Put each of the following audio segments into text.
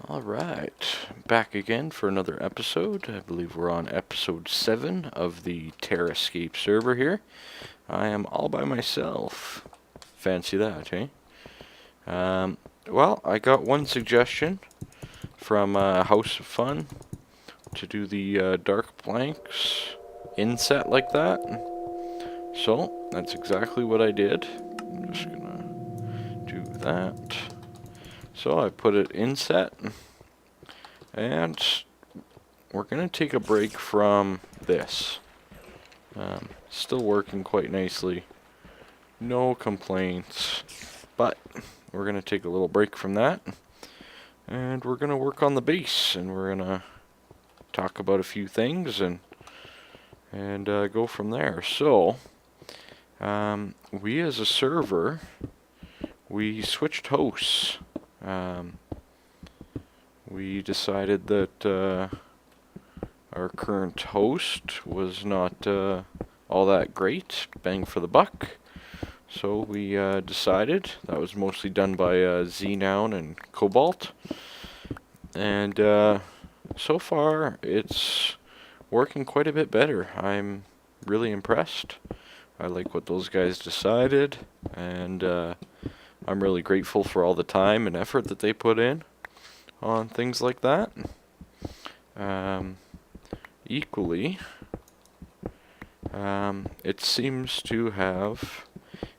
Alright, back again for another episode. I believe we're on episode 7 of the Terrascape server here. I am all by myself. Fancy that, eh? Well, I got one suggestion from House of Fun to do the dark blanks inset like that. So, that's exactly what I did. I'm just gonna do that. So I put it inset, and we're going to take a break from this. Still working quite nicely. No complaints. But we're going to take a little break from that. And we're going to work on the base. And we're going to talk about a few things and go from there. So, we as a server, we switched hosts. We decided that our current host was not all that great, bang for the buck. So we decided, that was mostly done by Znown and Cobalt. And so far it's working quite a bit better. I'm really impressed. I like what those guys decided, and I'm really grateful for all the time and effort that they put in on things like that. Equally, it seems to have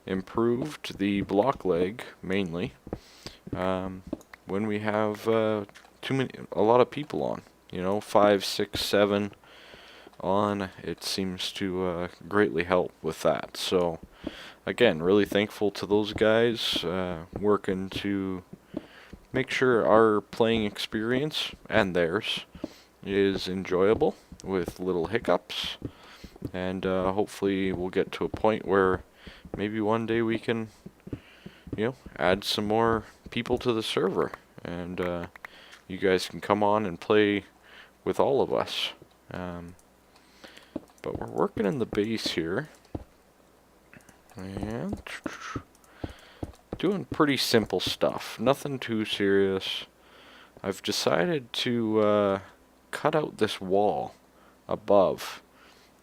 improved the block leg mainly when we have a lot of people on. 5, 6, 7 on. It seems to greatly help with that. So, again, really thankful to those guys working to make sure our playing experience and theirs is enjoyable with little hiccups, and hopefully we'll get to a point where maybe one day we can add some more people to the server, and you guys can come on and play with all of us. But we're working in the base here and doing pretty simple stuff, nothing too serious. I've decided to cut out this wall above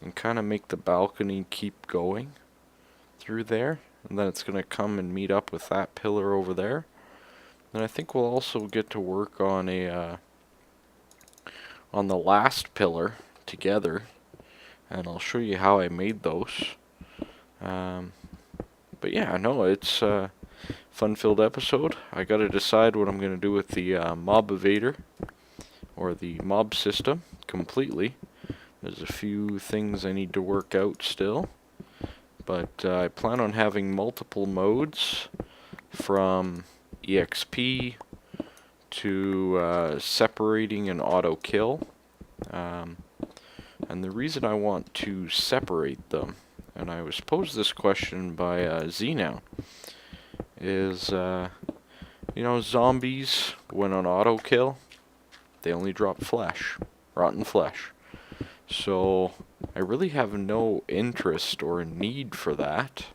and kind of make the balcony keep going through there, and then it's going to come and meet up with that pillar over there. And I think we'll also get to work on on the last pillar together, and I'll show you how I made those. But yeah, no, it's fun-filled episode. I gotta decide what I'm gonna do with the mob evader, or the mob system, completely. There's a few things I need to work out still, but I plan on having multiple modes, from EXP to separating and auto kill. And the reason I want to separate them, and I was posed this question by Znown, is, zombies, when on auto kill, they only drop flesh, rotten flesh. So I really have no interest or need for that.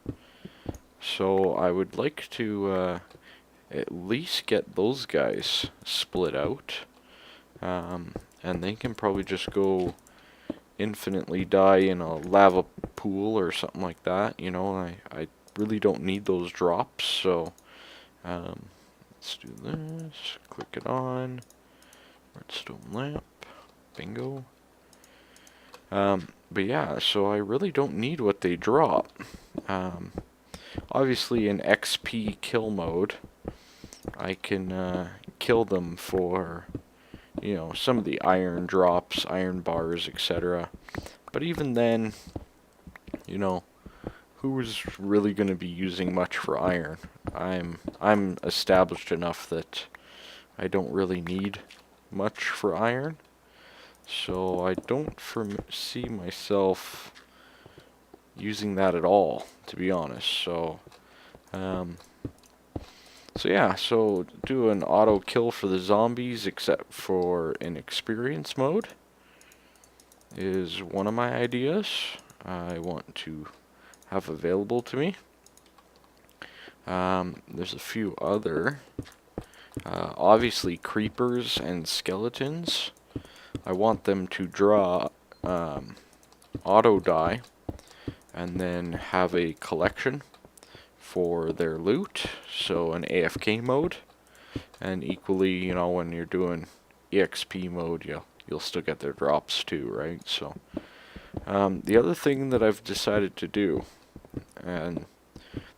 So I would like to at least get those guys split out, and they can probably just go infinitely die in a lava pool or something like that. I really don't need those drops. So let's do this. Click it on. Redstone lamp. Bingo. But yeah, so I really don't need what they drop. Obviously in XP kill mode, I can kill them for, some of the iron drops, iron bars, etc. But even then, who's really going to be using much for iron? I'm established enough that I don't really need much for iron. So I don't foresee myself using that at all, to be honest. So yeah, so do an auto kill for the zombies, except for in experience mode, is one of my ideas I want to have available to me. There's a few other Obviously, creepers and skeletons, I want them to draw auto die and then have a collection for their loot, so an AFK mode, and equally, you know, when you're doing EXP mode, you'll still get their drops too, right? So the other thing that I've decided to do, and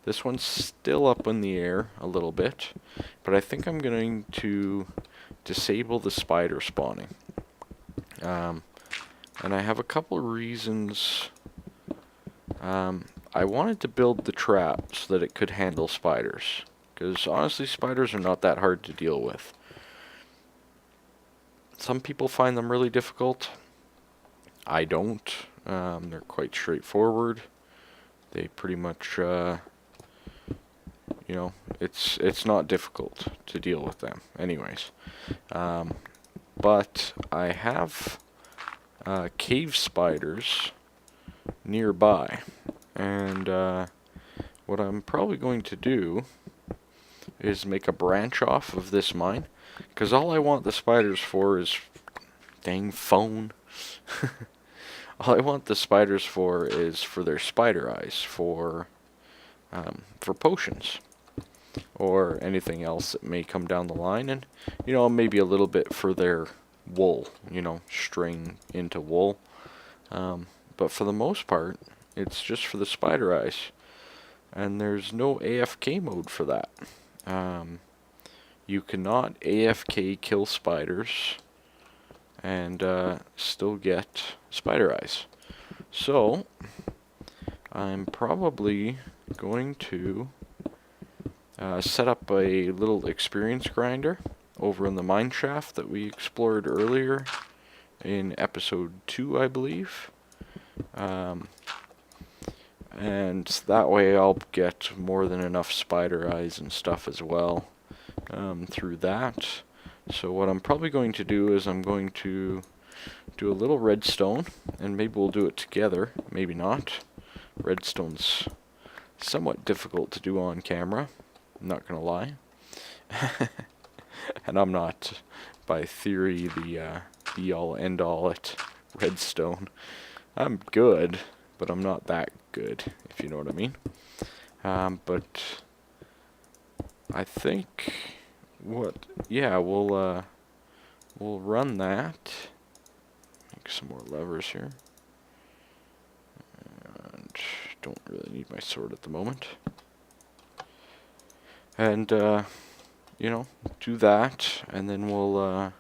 this one's still up in the air a little bit, but I think I'm going to disable the spider spawning. And I have a couple of reasons. I wanted to build the trap so that it could handle spiders, because honestly spiders are not that hard to deal with. Some people find them really difficult. I don't. They're quite straightforward. They pretty much, you know, it's not difficult to deal with them. Anyways, but I have cave spiders nearby, and what I'm probably going to do is make a branch off of this mine, because all I want the spiders for is, dang phone, all I want the spiders for is for their spider eyes, for potions, or anything else that may come down the line, and, you know, maybe a little bit for their wool, you know, string into wool. But for the most part, it's just for the spider eyes. And there's no AFK mode for that. You cannot AFK kill spiders and still get spider eyes. So, I'm probably going to set up a little experience grinder over in the mine shaft that we explored earlier in episode 2, I believe. And that way I'll get more than enough spider eyes and stuff as well through that. So what I'm probably going to do is I'm going to do a little redstone, and maybe we'll do it together, maybe not. Redstone's somewhat difficult to do on camera, I'm not gonna lie. And I'm not, by theory, the be-all, end-all at redstone. I'm good, but I'm not that good, if you know what I mean. But I think we'll run that. Make some more levers here. And don't really need my sword at the moment. And you know, do that, and then we'll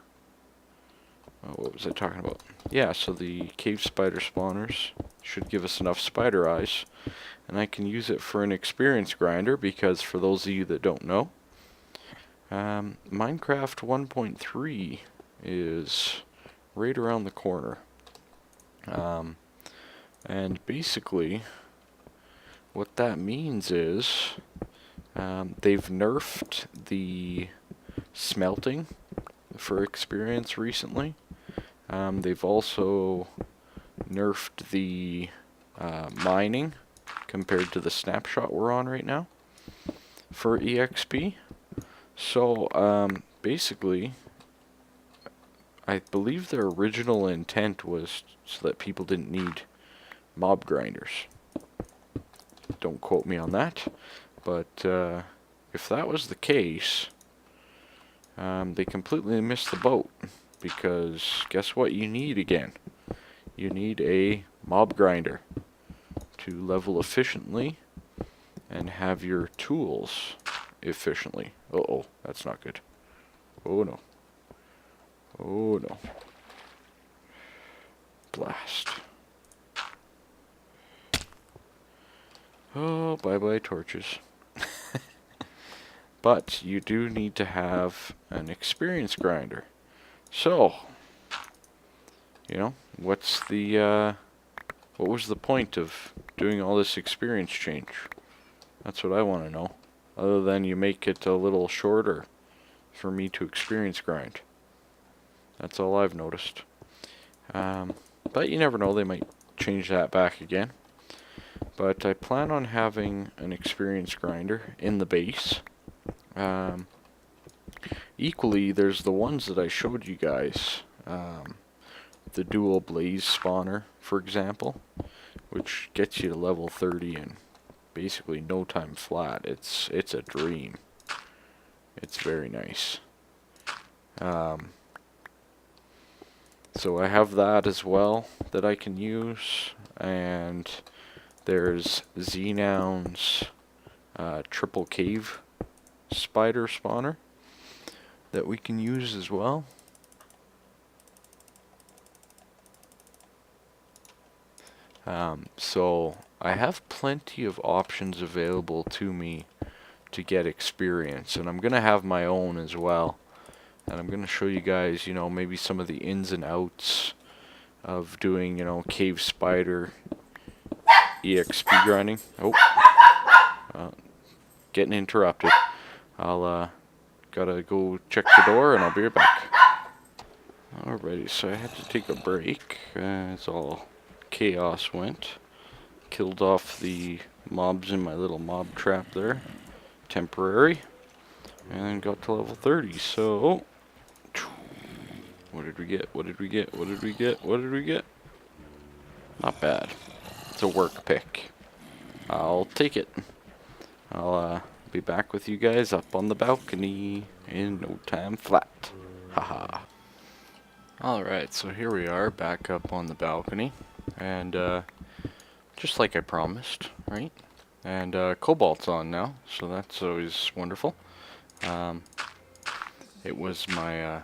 what was I talking about? Yeah, so the cave spider spawners should give us enough spider eyes, and I can use it for an experience grinder, because for those of you that don't know, Minecraft 1.3 is right around the corner. And basically, what that means is they've nerfed the smelting for experience recently. They've also nerfed the mining compared to the snapshot we're on right now for EXP. So basically, I believe their original intent was so that people didn't need mob grinders. Don't quote me on that, but if that was the case, they completely missed the boat, because guess what you need again? You need a mob grinder to level efficiently and have your tools efficiently. Uh-oh, that's not good. Oh no. Oh no. Blast. Oh, bye-bye torches. But you do need to have an experience grinder. So, you know, what was the point of doing all this experience change? That's what I want to know. Other than you make it a little shorter for me to experience grind. That's all I've noticed. But you never know, they might change that back again. But I plan on having an experience grinder in the base. Equally, there's the ones that I showed you guys. The dual blaze spawner, for example, which gets you to level 30 in basically no time flat. It's a dream. It's very nice. So I have that as well that I can use, and there's Xenown's triple cave spider spawner that we can use as well. So I have plenty of options available to me to get experience, and I'm gonna have my own as well. And I'm gonna show you guys, maybe some of the ins and outs of doing, cave spider EXP grinding. Oh, getting interrupted. I'll gotta go check the door, and I'll be right back. Alrighty, so I had to take a break as all chaos went. Killed off the mobs in my little mob trap there, temporary, and then got to level 30. So, what did we get? What did we get? What did we get? What did we get? Not bad. It's a work pick. I'll take it. I'll be back with you guys up on the balcony in no time flat. Haha. Alright, so here we are back up on the balcony, and just like I promised, right? And Cobalt's on now, so that's always wonderful. It was my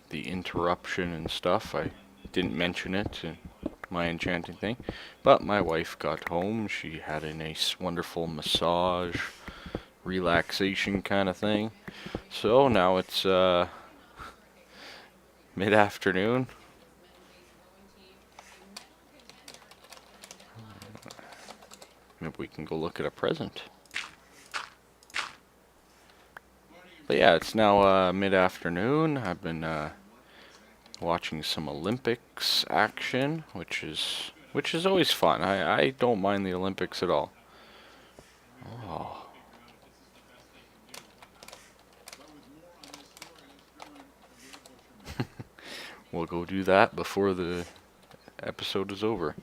the interruption and stuff. I didn't mention it in my enchanting thing, but my wife got home. She had a nice, wonderful massage, relaxation kind of thing. So now it's mid-afternoon. Maybe we can go look at a present. But yeah, it's now mid-afternoon. I've been watching some Olympics action, which is always fun. I don't mind the Olympics at all. Oh. We'll go do that before the episode is over.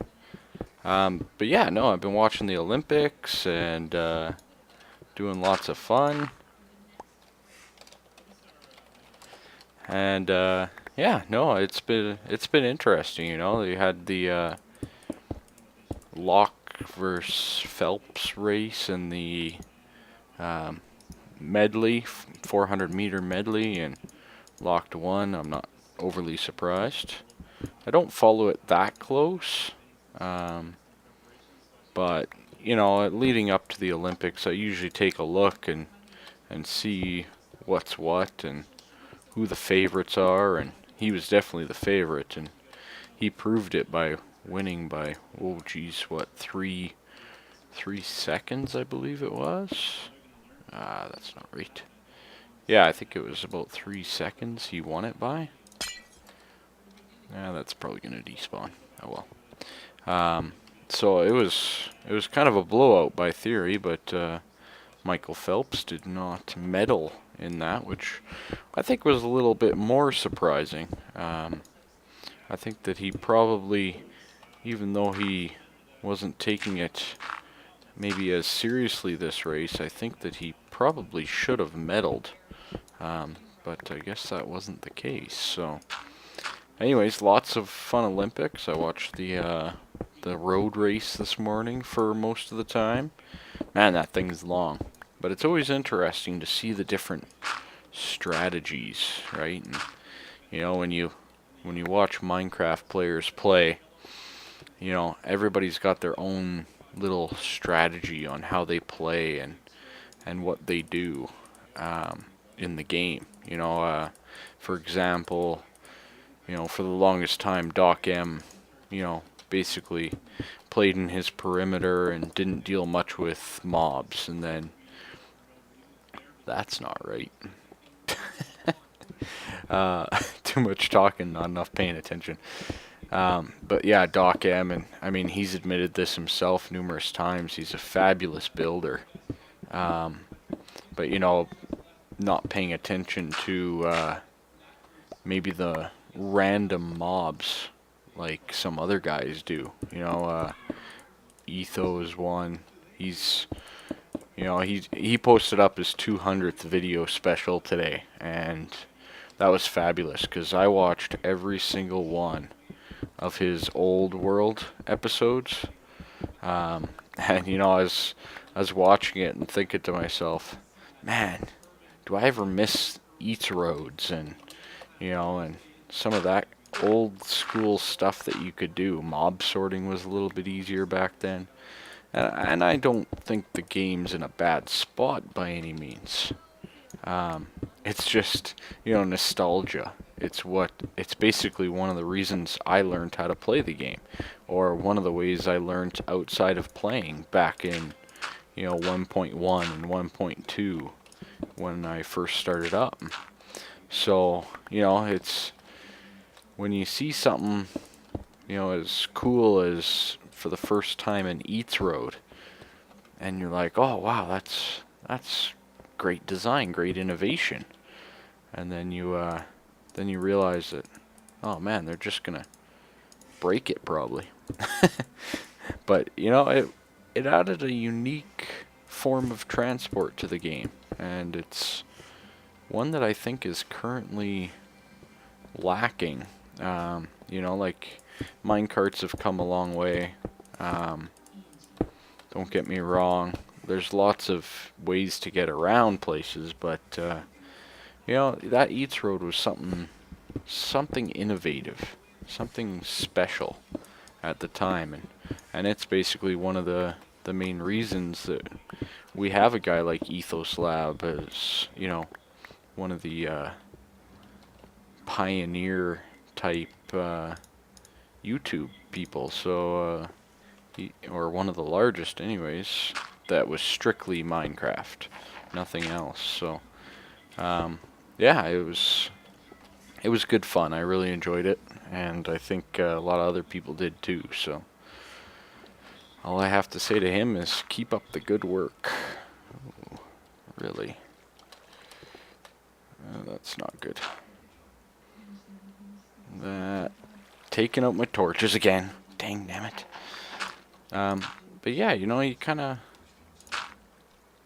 But yeah, no, I've been watching the Olympics and doing lots of fun. And yeah, no, it's been interesting. They had the Locke versus Phelps race and the medley, 400-meter medley, and Locke won. I'm not overly surprised. I don't follow it that close, but leading up to the Olympics, I usually take a look and see what's what and who the favorites are, and he was definitely the favorite, and he proved it by winning by, oh geez, what, 3 seconds, I believe it was. That's not right. Yeah, I think it was about 3 seconds he won it by. That's probably gonna despawn. Oh well. So it was kind of a blowout by theory, but Michael Phelps did not medal in that, which I think was a little bit more surprising. I think that he probably, even though he wasn't taking it maybe as seriously this race, I think that he probably should have medaled. But I guess that wasn't the case. So anyways, lots of fun Olympics. I watched the road race this morning for most of the time. Man, that thing's long. But it's always interesting to see the different strategies, right? And when you watch Minecraft players play, everybody's got their own little strategy on how they play and what they do in the game. For example, for the longest time, Doc M, basically played in his perimeter and didn't deal much with mobs, and then that's not right. Too much talking, not enough paying attention. But yeah, Doc M, and I mean, he's admitted this himself numerous times. He's a fabulous builder. But not paying attention to maybe the random mobs like some other guys do. You know, Etho is one. He's, you know, he posted up his 200th video special today, and that was fabulous because I watched every single one of his old world episodes. And you know, I was watching it and thinking to myself, man, do I ever miss Eats Roads and you know, and some of that old school stuff that you could do. Mob sorting was a little bit easier back then. And I don't think the game's in a bad spot by any means. It's just, you know, nostalgia. It's basically one of the reasons I learned how to play the game, or one of the ways I learned outside of playing back in, you know, 1.1 and 1.2 when I first started up. So, you know, it's when you see something, you know, as cool as for the first time in Eats Road, and you're like, oh wow, that's great design, great innovation, and then you realize that, oh man, they're just gonna break it probably. But you know, it added a unique form of transport to the game, and it's one that I think is currently lacking. You know, like minecarts have come a long way. Don't get me wrong. There's lots of ways to get around places, but you know, that Eats Road was something innovative, something special at the time, and it's basically one of the main reasons that we have a guy like Ethos Lab as, you know, one of the pioneer type YouTube people. So or one of the largest anyways, that was strictly Minecraft, nothing else. So yeah, it was good fun. I really enjoyed it, and I think a lot of other people did too. So all I have to say to him is keep up the good work. Ooh, really, that's not good. That taking out my torches again. Dang, damn it. But yeah, you know,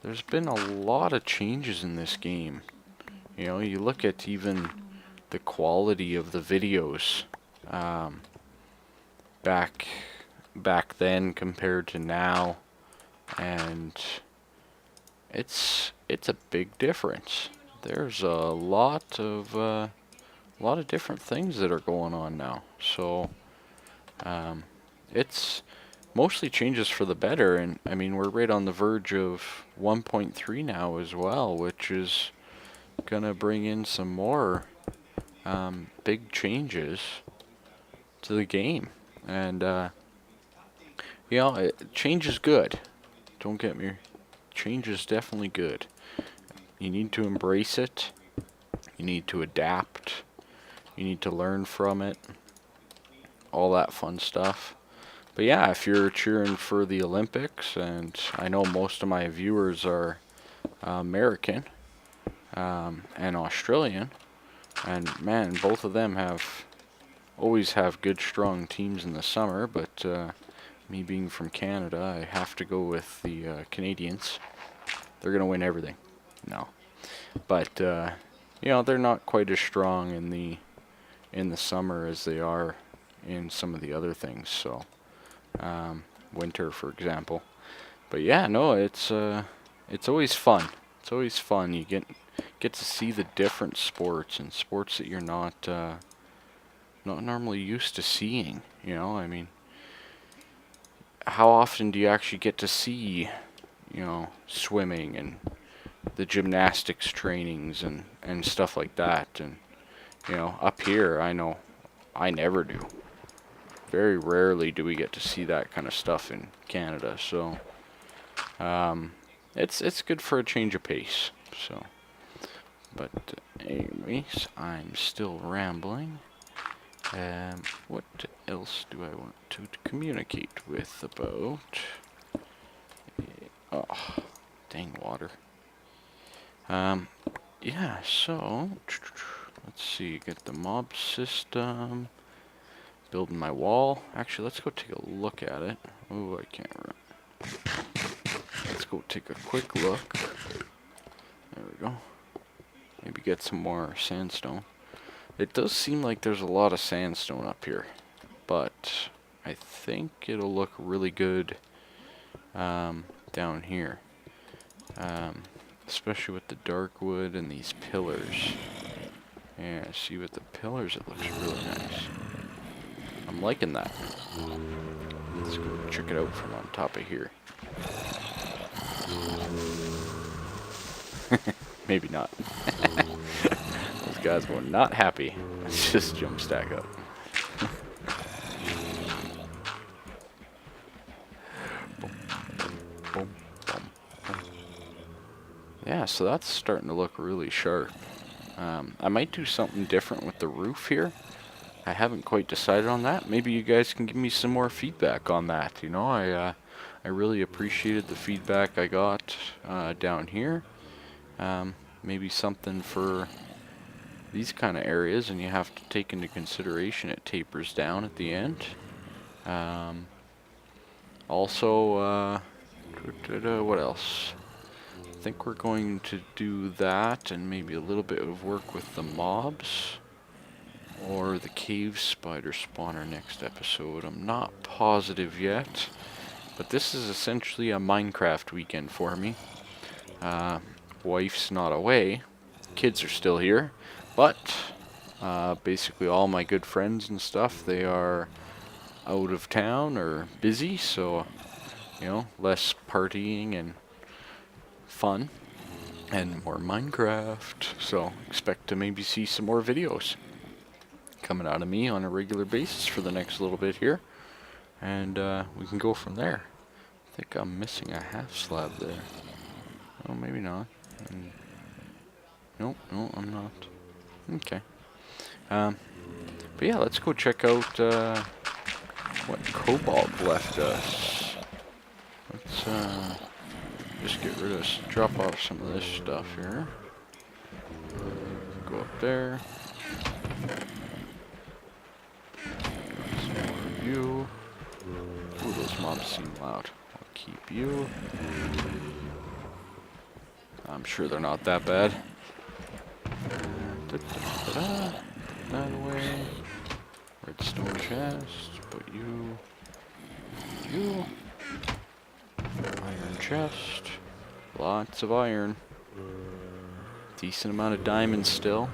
there's been a lot of changes in this game. You know, you look at even the quality of the videos back then compared to now, and it's a big difference. There's a lot of different things that are going on now. So it's mostly changes for the better, and I mean, we're right on the verge of 1.3 now as well, which is gonna bring in some more big changes to the game. And you know, change is good, don't get me, change is definitely good. You need to embrace it, you need to adapt, you need to learn from it, all that fun stuff. But yeah, if you're cheering for the Olympics, and I know most of my viewers are American and Australian, and man, both of them always have good, strong teams in the summer. But me being from Canada, I have to go with the Canadians. They're gonna win everything. No, but you know, they're not quite as strong in the summer as they are in some of the other things. So. Winter, for example. But yeah, no, it's always fun. It's always fun. You get to see the different sports, and sports that you're not normally used to seeing. You know, I mean, how often do you actually get to see, you know, swimming and the gymnastics trainings and stuff like that? And you know, up here, I know I never do. Very rarely do we get to see that kind of stuff in Canada, so it's good for a change of pace. So, but anyways, I'm still rambling. What else do I want to communicate with about? Oh, dang water. yeah, so let's see, get the mob system, building my wall. Actually, let's go take a look at it. Oh, I can't run. Let's go take a quick look. There we go. Maybe get some more sandstone. It does seem like there's a lot of sandstone up here, but I think it'll look really good down here. Especially with the dark wood and these pillars. Yeah, see with the pillars it looks really nice. I'm liking that. Let's go check it out from on top of here. Maybe not. Those guys were not happy. Let's just jump stack up. Yeah, so that's starting to look really sharp. I might do something different with the roof here. I haven't quite decided on that. Maybe you guys can give me some more feedback on that. You know, I really appreciated the feedback I got down here. Maybe something for these kind of areas, and you have to take into consideration it tapers down at the end. Also, what else? I think we're going to do that and maybe a little bit of work with the mobs or the cave spider spawner next episode. I'm not positive yet, but this is essentially a Minecraft weekend for me. Wife's not away, kids are still here, but basically all my good friends and stuff, they are out of town or busy, so you know, less partying and fun and more Minecraft. So expect to maybe see some more videos coming out of me on a regular basis for the next little bit here, and we can go from there. I think I'm missing a half slab there. Oh, maybe not. Nope, no, I'm not. Okay. But yeah, let's go check out what Cobalt left us. Let's just get rid of, drop off some of this stuff here. Go up there. Some more of you. Ooh, those mobs seem loud. I'll keep you. I'm sure they're not that bad. That away. Redstone chest. Put you. You. Iron chest. Lots of iron. Decent amount of diamonds still.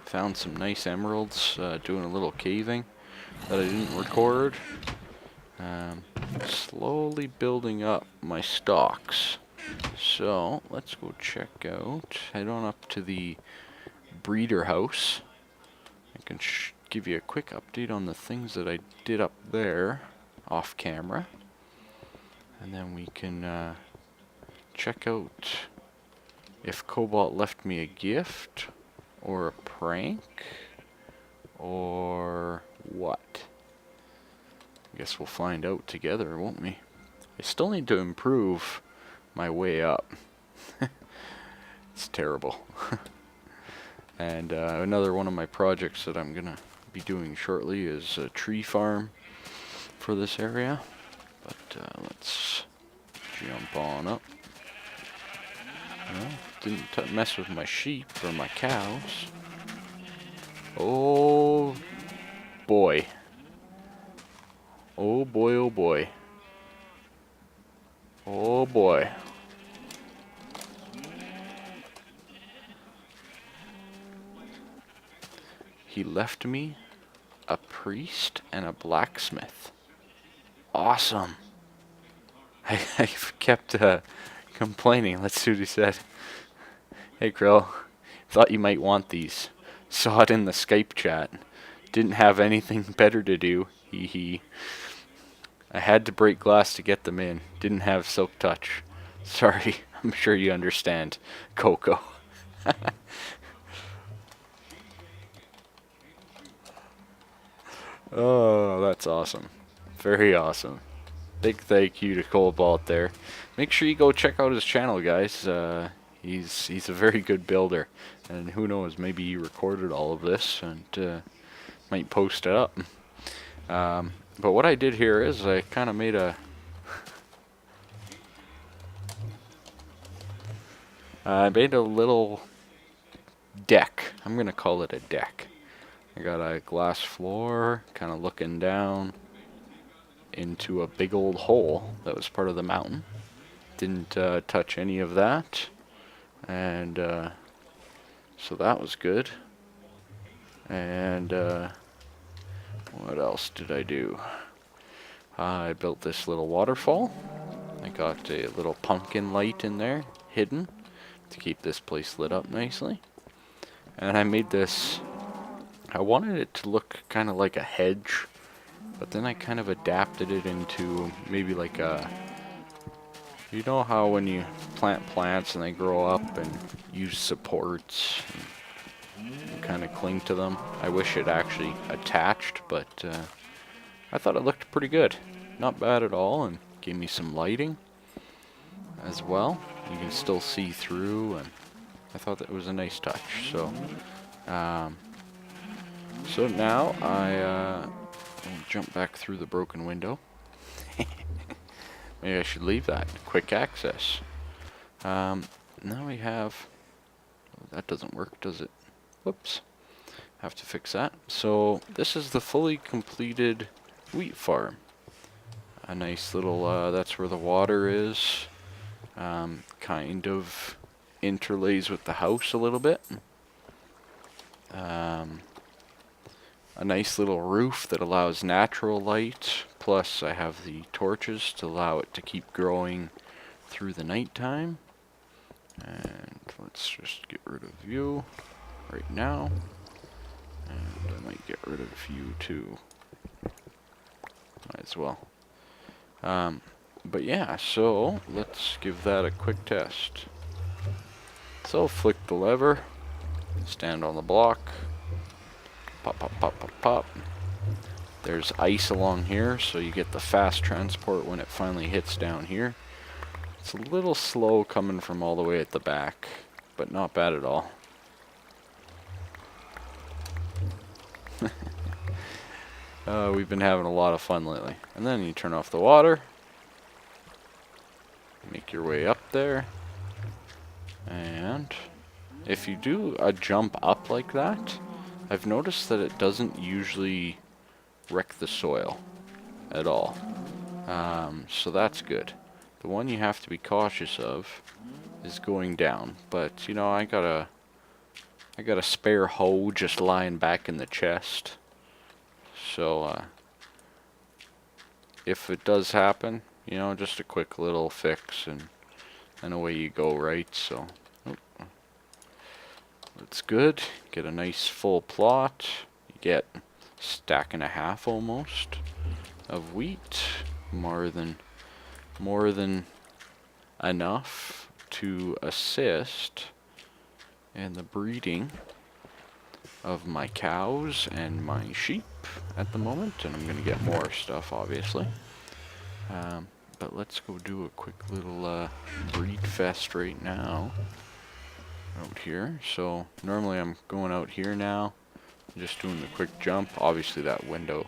Found some nice emeralds doing a little caving that I didn't record. Slowly building up my stocks. So let's go check out, head on up to the breeder house. I can give you a quick update on the things that I did up there off camera. And then we can check out if Cobalt left me a gift or a prank or what. I guess we'll find out together, won't we? I still need to improve my way up. It's terrible. And another one of my projects that I'm gonna be doing shortly is a tree farm for this area. But let's jump on up. Well, didn't mess with my sheep or my cows. Oh boy. Oh boy, oh boy. Oh boy. He left me a priest and a blacksmith. Awesome. I kept complaining. Let's see what he said. Hey Krill, thought you might want these. Saw it in the Skype chat. Didn't have anything better to do. Hee hee. I had to break glass to get them in. Didn't have silk touch. Sorry, I'm sure you understand, Coco. Oh, that's awesome. Very awesome. Big thank you to Cobalt there. Make sure you go check out his channel, guys. He's a very good builder, and who knows, maybe he recorded all of this and might post it up. But what I did here is I kind of made a little deck. I'm gonna call it a deck. I got a glass floor, kind of looking down into a big old hole that was part of the mountain. Didn't touch any of that, and so that was good. And what else did I do? I built this little waterfall. I got a little pumpkin light in there, hidden, to keep this place lit up nicely. And I made this, I wanted it to look kind of like a hedge, but then I kind of adapted it into maybe like a, you know how when you plant plants and they grow up and use supports and kind of cling to them? I wish it actually attached, but I thought it looked pretty good. Not bad at all, and gave me some lighting as well. You can still see through, and I thought that was a nice touch. So, so now I'll jump back through the broken window. Maybe I should leave that. Quick access. Now we have... that doesn't work, does it? Whoops. Have to fix that. So this is the fully completed wheat farm. A nice little, that's where the water is. Kind of interlays with the house a little bit. A nice little roof that allows natural light. Plus I have the torches to allow it to keep growing through the nighttime. And let's just get rid of you right now. And I might get rid of you too. Might as well. But yeah, so let's give that a quick test. So flick the lever, stand on the block, pop, pop, pop, pop, pop. There's ice along here, so you get the fast transport when it finally hits down here. It's a little slow coming from all the way at the back, but not bad at all. We've been having a lot of fun lately. And then you turn off the water, make your way up there, and if you do a jump up like that, I've noticed that it doesn't usually wreck the soil at all. So that's good. The one you have to be cautious of is going down, but you know, I got a spare hoe just lying back in the chest. So if it does happen, you know, just a quick little fix and away you go, right? So that's good. Get a nice full plot. You get a stack and a half almost of wheat, more than enough to assist in the breeding of my cows and my sheep at the moment, and I'm gonna get more stuff obviously. But let's go do a quick little breed fest right now out here. So normally I'm going out here now, just doing the quick jump. Obviously that window,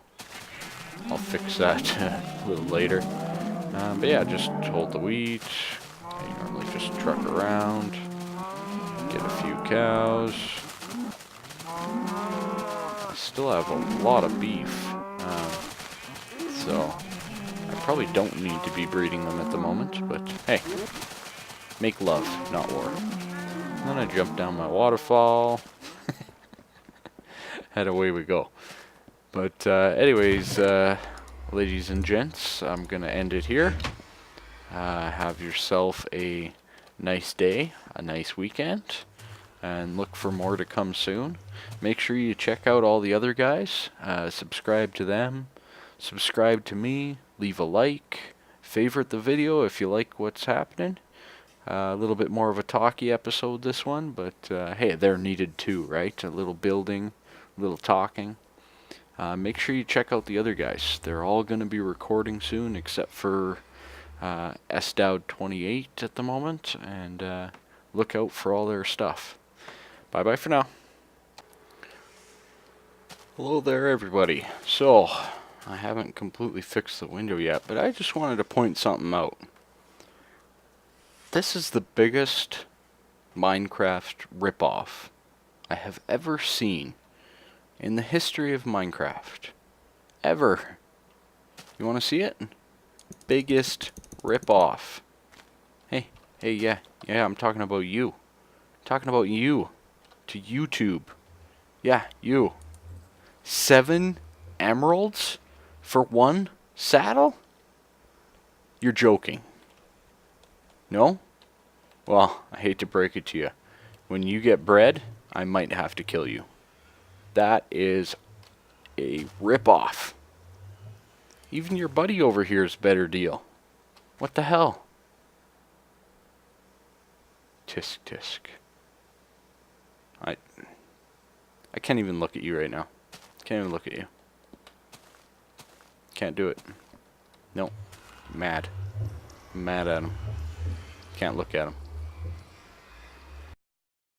I'll fix that a little later. But yeah, just hold the wheat. You normally just truck around, get a few cows. I still have a lot of beef, so I probably don't need to be breeding them at the moment, but hey, make love, not war. And then I jump down my waterfall, and away we go. But anyways, ladies and gents, I'm gonna end it here. Have yourself a nice day, a nice weekend, and look for more to come soon. Make sure you check out all the other guys, subscribe to them, subscribe to me, leave a like, favorite the video if you like what's happening. A little bit more of a talky episode this one, but hey, they're needed too, right? A little building, a little talking. Make sure you check out the other guys. They're all going to be recording soon, except for SDowd28 at the moment, and look out for all their stuff. Bye bye for now. Hello there, everybody. So, I haven't completely fixed the window yet, but I just wanted to point something out. This is the biggest Minecraft ripoff I have ever seen in the history of Minecraft. Ever. You want to see it? Biggest ripoff. Hey, yeah, I'm talking about you. Talking about you. To YouTube. Yeah, you. 7 emeralds for 1 saddle? You're joking. No? Well, I hate to break it to you. When you get bread, I might have to kill you. That is a ripoff. Even your buddy over here is a better deal. What the hell? Tisk tisk. I can't even look at you right now. Can't even look at you. Can't do it. Nope. Mad. Mad at him. Can't look at him.